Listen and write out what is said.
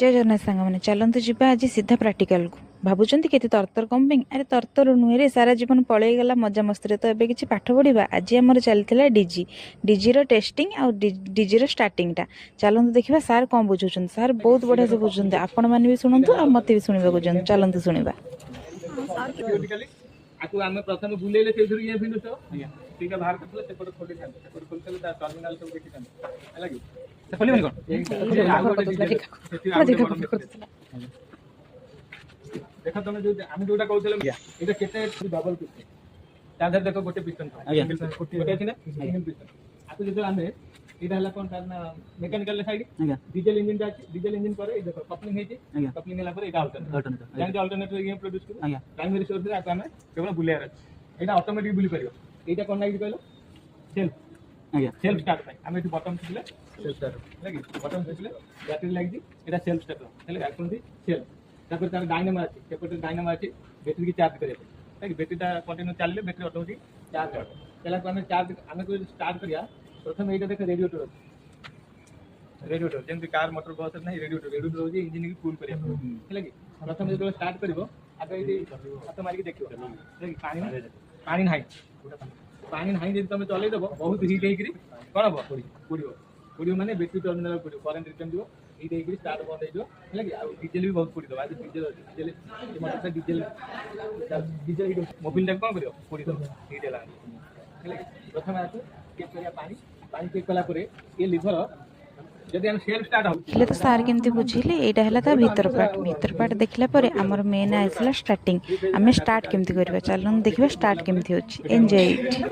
जय जगन्नाथ सांग मैंने चलतु जीवा आज सीधा प्राक्टिकल को भावुंट के तरतर कम पे अरे तरतर नुहे रे सारा जीवन पलैगला मजा मस्ती तो एबे किछि पाठ पढ़ा आज आमर चलता डीजी डीजी टेस्टिंग आ डीजी स्टार्टिंग टा चलतु देखा सार कौन बुझुं सार बहुत बढ़िया से बुझुं आपण मैंने भी शुणु आ मत भी शुणा चलतु शुणा आकु आमे प्रथम बुलेले सेथुर ये फिनु तो ठीक है बाहर करले सेपट खोले थान सेपट खोलले ता टर्मिनल सब देखि थान हैला कि से खोली मन कोन देखो तुम जो आमे जोटा कहउतले एटा केते डबल पिस्टन ताधर देखो गोटे पिस्टन सिंगल गोटे अछि ना सिंगल पिस्टन आकु जो आमे एटा हला कोन तार ना मैकेनिकल साइड डीजल इंजन ता डीजल इंजन करे देखो कपलिंग हेची कपलिंग हला पर एटा अल्टरनेटर जान अल्टरनेटर ये प्रोड्यूस कर प्राइमरी सोर्स रे आकु आमे केवल बुलियार अछि एटा ऑटोमेटिक बुली परियो एटा कोन लागि कहलो सेल्फ सेल्फ स्टार्ट भाई आमे बटन थिले सेल्फ स्टार्ट लागी बटन थिले बैटरी लागि एटा सेल्फ स्टार्ट हेले आकु सेल्फ तापर तार डायनामो अछि सेपटे डायनामो अछि बैटरी की चार्ज करे लागी बैटरीटा कंटिन्यू चलले बैटरी ऑटोमेटिक चार्ज हो चला को आमे चार्ज आमे को स्टार्ट करिया प्रथम एटा देख रेडिएटर रेडिएटर जेंति कार मोटर बस नहीं रेडिएटर होजी इंजन की कूल करिया हेला कि प्रथम जो स्टार्ट करिवो आगे एटी हाथ मारी के देखियो हेला कि पानी नाही जे तुम चलै देबो बहुत हीट हेकरी कोन हो पुडियो माने बैटरी टर्मिनल पुडियो करंट रिटर्न दियो हीट हेकरी स्टार्ट बंद हे दियो हेला कि आ डीजल भी बहुत पुडी दो आज diesel motor diesel heat mobile टा कोन करियो पुडी दो हीट हेला हेला कि प्रथम आकु चेक करिया पानी चेक कला परे ये लिवर जदि हम सेल्फ स्टार्ट हो हेले तो सार केमती बुझिले एटा हला ता भीतर पार्ट देखला परे हमर मेन आइसला स्टार्टिंग आमे स्टार्ट केमती करबा चलन देखबा स्टार्ट केमती होची एन्जॉय इट